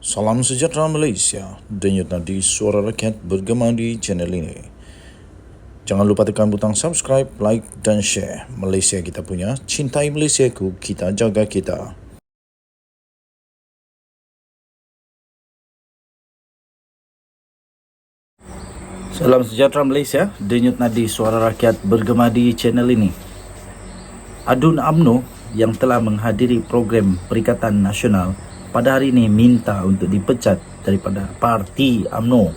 Salam sejahtera Malaysia, denyut nadi suara rakyat bergema di channel ini. Jangan lupa tekan butang subscribe, like dan share. Malaysia kita punya, cintai Malaysiaku, kita jaga kita. Salam sejahtera Malaysia, denyut nadi suara rakyat bergema di channel ini. Adun UMNO yang telah menghadiri program Perikatan Nasional pada hari ini minta untuk dipecat daripada parti UMNO.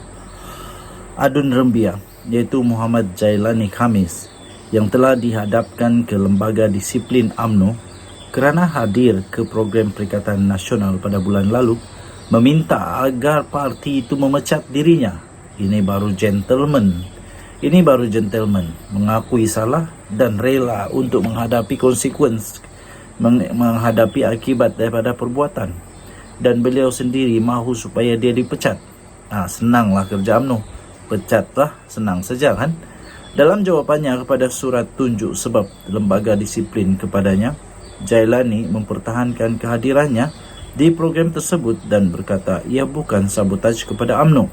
Adun Rembia iaitu Muhammad Jailani Khamis yang telah dihadapkan ke Lembaga Disiplin UMNO kerana hadir ke program Perikatan Nasional pada bulan lalu meminta agar parti itu memecat dirinya. Ini baru gentleman. Mengakui salah dan rela untuk menghadapi konsekuensi, menghadapi akibat daripada perbuatan. Dan beliau sendiri mahu supaya dia dipecat. Senanglah kerja UMNO. Pecatlah, senang saja kan? Dalam jawapannya kepada surat tunjuk sebab lembaga disiplin kepadanya, Jailani mempertahankan kehadirannya di program tersebut dan berkata ia bukan sabotaj kepada UMNO.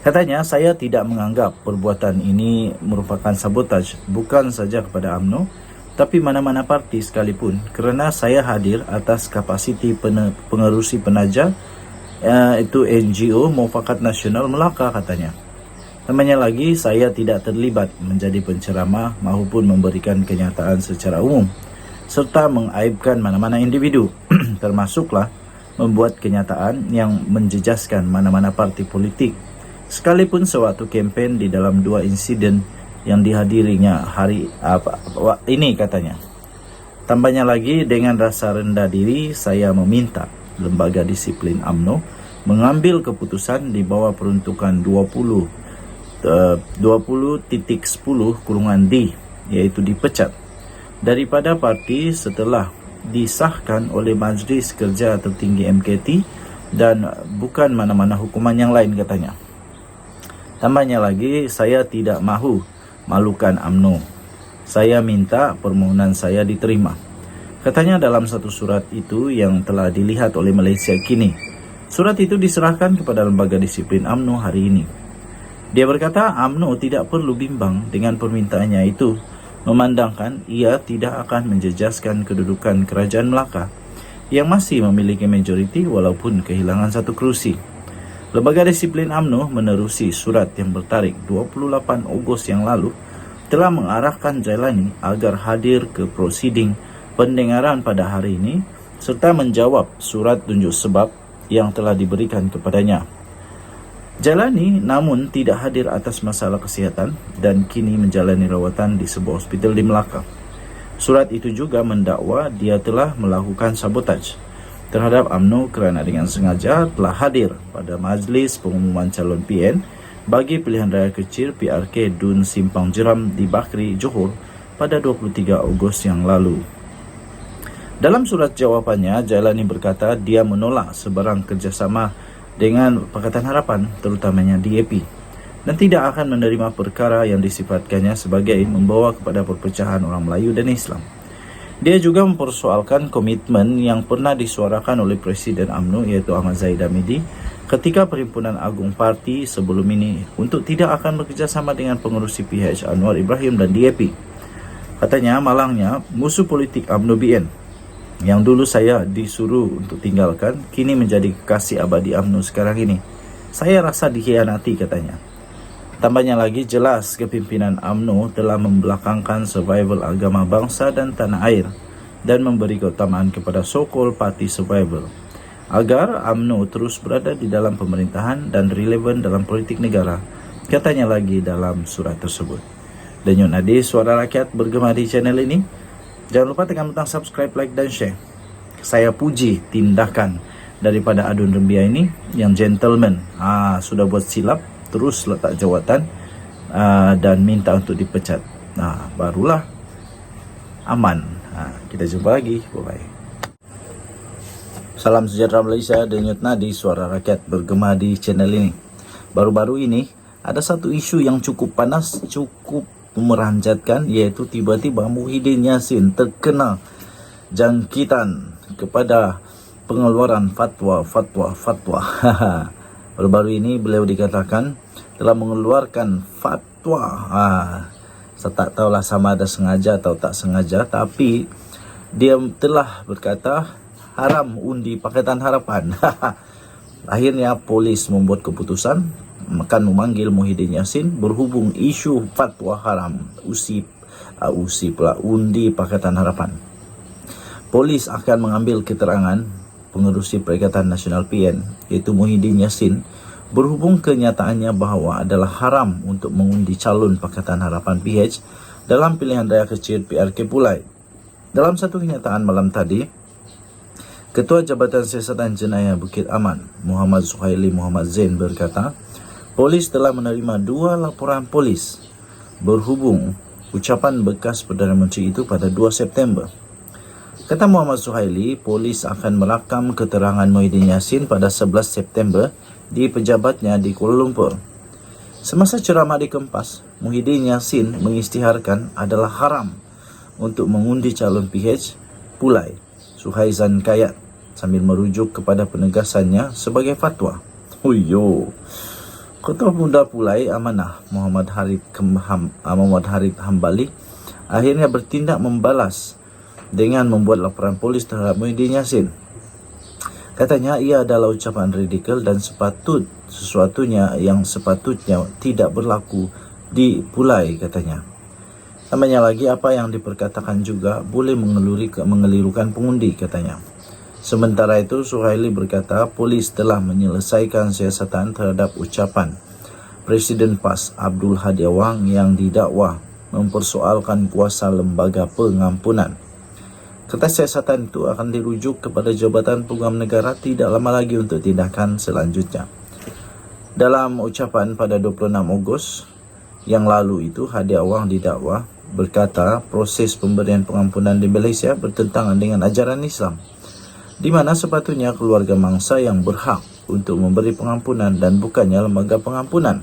Katanya, saya tidak menganggap perbuatan ini merupakan sabotaj bukan saja kepada UMNO, tapi mana-mana parti sekalipun kerana saya hadir atas kapasiti pengerusi penaja itu NGO Mufakat Nasional Melaka, katanya. Tambahnya lagi, saya tidak terlibat menjadi penceramah maupun memberikan kenyataan secara umum serta mengaibkan mana-mana individu termasuklah membuat kenyataan yang menjejaskan mana-mana parti politik sekalipun sewaktu kempen di dalam 2 insiden yang dihadirinya hari ini, katanya. Tambahnya lagi, dengan rasa rendah diri saya meminta Lembaga Disiplin UMNO mengambil keputusan di bawah peruntukan 20.10(d) iaitu dipecat daripada parti setelah disahkan oleh Majlis Kerja Tertinggi MKT dan bukan mana-mana hukuman yang lain, katanya. Tambahnya lagi, saya tidak mahu malukan UMNO. Saya minta permohonan saya diterima, katanya dalam satu surat itu yang telah dilihat oleh Malaysia kini. Surat itu diserahkan kepada Lembaga Disiplin UMNO hari ini. Dia berkata UMNO tidak perlu bimbang dengan permintaannya itu, memandangkan ia tidak akan menjejaskan kedudukan Kerajaan Melaka yang masih memiliki majoriti walaupun kehilangan satu kerusi. Lembaga Disiplin UMNO menerusi surat yang bertarikh 28 Ogos yang lalu telah mengarahkan Jailani agar hadir ke prosiding pendengaran pada hari ini serta menjawab surat tunjuk sebab yang telah diberikan kepadanya. Jailani namun tidak hadir atas masalah kesihatan dan kini menjalani rawatan di sebuah hospital di Melaka. Surat itu juga mendakwa dia telah melakukan sabotaj terhadap UMNO kerana dengan sengaja telah hadir pada Majlis Pengumuman Calon PN bagi pilihan raya kecil PRK Dun Simpang Jeram di Bakri, Johor pada 23 Ogos yang lalu. Dalam surat jawapannya, Jailani berkata dia menolak sebarang kerjasama dengan Pakatan Harapan, terutamanya DAP, dan tidak akan menerima perkara yang disifatkannya sebagai membawa kepada perpecahan orang Melayu dan Islam. Dia juga mempersoalkan komitmen yang pernah disuarakan oleh Presiden UMNO iaitu Ahmad Zahid Hamidi ketika Perhimpunan Agung Parti sebelum ini untuk tidak akan bekerjasama dengan pengerusi PH Anwar Ibrahim dan DAP. Katanya, malangnya musuh politik UMNO BN yang dulu saya disuruh untuk tinggalkan kini menjadi kekasih abadi UMNO sekarang ini. Saya rasa dikhianati, katanya. Tambahnya lagi, jelas kepimpinan UMNO telah membelakangkan survival agama bangsa dan tanah air dan memberi keutamaan kepada so-called party survival agar UMNO terus berada di dalam pemerintahan dan relevan dalam politik negara, katanya lagi dalam surat tersebut. Denyut nadi suara rakyat bergema di channel ini. Jangan lupa tekan butang subscribe, like dan share. Saya puji tindakan daripada Adun Rembia ini yang gentleman. Sudah buat silap, terus letak jawatan dan minta untuk dipecat. Barulah aman. Kita jumpa lagi. Bye-bye. Salam sejahtera Malaysia, denyut nadi suara rakyat bergema di channel ini. Baru-baru ini ada satu isu yang cukup panas, cukup meranjatkan, iaitu tiba-tiba Muhyiddin Yassin terkena jangkitan kepada pengeluaran fatwa. Baru-baru ini beliau dikatakan telah mengeluarkan fatwa. Saya tak tahulah sama ada sengaja atau tak sengaja, tapi dia telah berkata haram undi Pakatan Harapan. Akhirnya polis membuat keputusan akan memanggil Muhyiddin Yassin berhubung isu fatwa haram undi Pakatan Harapan. Polis akan mengambil keterangan pengerusi Perikatan Nasional PN iaitu Muhyiddin Yassin berhubung kenyataannya bahawa adalah haram untuk mengundi calon Pakatan Harapan PH dalam pilihan raya kecil PRK Pulai. Dalam satu kenyataan malam tadi, Ketua Jabatan Siasatan Jenayah Bukit Aman, Muhammad Suhaili Muhammad Zain berkata, polis telah menerima 2 laporan polis berhubung ucapan bekas Perdana Menteri itu pada 2 September. Kata Muhammad Suhaili, polis akan merakam keterangan Muhyiddin Yassin pada 11 September di pejabatnya di Kuala Lumpur. Semasa ceramah di Kempas, Muhyiddin Yassin mengisytiharkan adalah haram untuk mengundi calon PH Pulai Suhaizan Kayat sambil merujuk kepada penegasannya sebagai fatwa. Ketua Muda Pulai Amanah Muhammad Harith Hambali akhirnya bertindak membalas dengan membuat laporan polis terhadap Muhyiddin Yassin. Katanya ia adalah ucapan radikal dan sesuatunya yang sepatutnya tidak berlaku di Pulai, katanya. Tambahnya lagi, apa yang diperkatakan juga boleh mengelirukan pengundi, katanya. Sementara itu, Suhaili berkata polis telah menyelesaikan siasatan terhadap ucapan Presiden PAS Abdul Hadi Awang yang didakwa mempersoalkan kuasa lembaga pengampunan. Kata siasatan itu akan dirujuk kepada Jabatan Peguam Negara tidak lama lagi untuk tindakan selanjutnya. Dalam ucapan pada 26 Ogos yang lalu itu, Hadi Awang didakwa berkata proses pemberian pengampunan di Malaysia bertentangan dengan ajaran Islam, di mana sepatutnya keluarga mangsa yang berhak untuk memberi pengampunan dan bukannya lembaga pengampunan.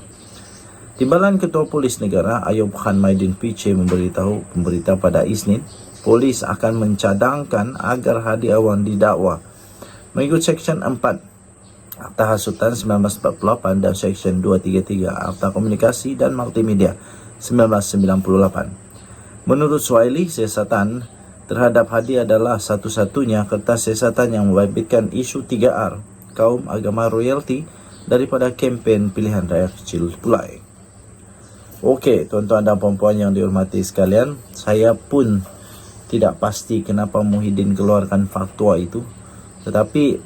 Timbalan Ketua Polis Negara Ayub Khan Maidin PC memberitahu pada Isnin, polis akan mencadangkan agar Hadi Awang didakwa mengikut Seksyen 4 Akta Hasutan 1948 dan Seksyen 233 Akta Komunikasi dan Multimedia 1998. Menurut Suhaili, siasatan terhadap Hadi adalah satu-satunya kertas siasatan yang membabitkan isu 3R, kaum, agama, royalty daripada kempen pilihan raya kecil Pulai. Okey, tuan-tuan dan puan-puan yang dihormati sekalian, saya pun tidak pasti kenapa Muhyiddin keluarkan fatwa itu, tetapi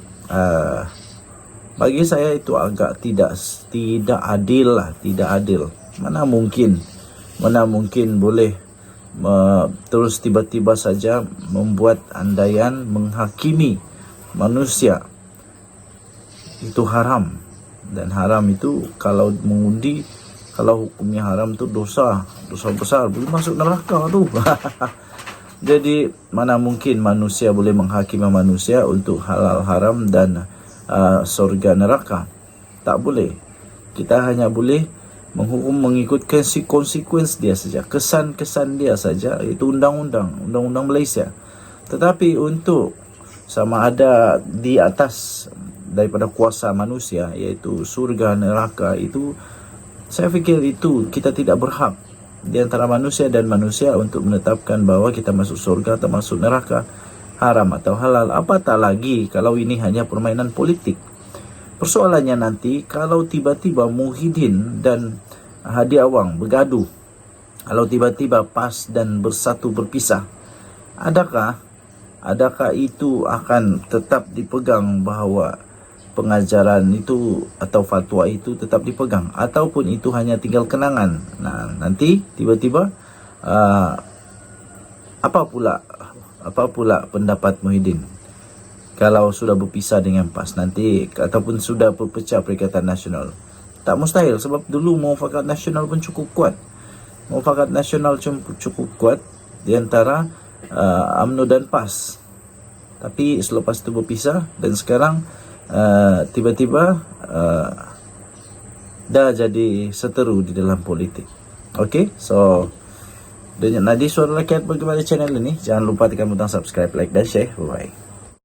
bagi saya itu agak tidak adil lah, tidak adil. Mana mungkin boleh terus tiba-tiba saja membuat andaian menghakimi manusia itu haram, dan haram itu kalau mengundi, kalau hukumnya haram itu dosa besar, boleh masuk neraka tu. Jadi mana mungkin manusia boleh menghakimi manusia untuk halal haram dan surga neraka. Tak boleh. Kita hanya boleh menghukum mengikutkan konsekuensi dia saja, kesan-kesan dia saja, itu undang-undang Malaysia. Tetapi untuk sama ada di atas daripada kuasa manusia, iaitu surga neraka, itu saya fikir itu kita tidak berhak di antara manusia dan manusia untuk menetapkan bahawa kita masuk surga atau masuk neraka, haram atau halal. Apatah lagi kalau ini hanya permainan politik. Persoalannya nanti kalau tiba-tiba Muhyiddin dan Hadi Awang bergaduh, kalau tiba-tiba PAS dan Bersatu berpisah, adakah itu akan tetap dipegang bahawa pengajaran itu atau fatwa itu tetap dipegang, ataupun itu hanya tinggal kenangan? Nah, nanti tiba-tiba apa pula pendapat Muhyiddin kalau sudah berpisah dengan PAS nanti, ataupun sudah berpecah Perikatan Nasional? Tak mustahil, sebab dulu Muafakat Nasional pun cukup kuat. Muafakat Nasional cukup kuat di antara UMNO dan PAS. Tapi selepas itu berpisah, dan sekarang tiba-tiba dah jadi seteru di dalam politik. Okay, so dengan Nadi Suara Rakyat bagaimana channel ini, jangan lupa tekan butang subscribe, like dan share. Bye.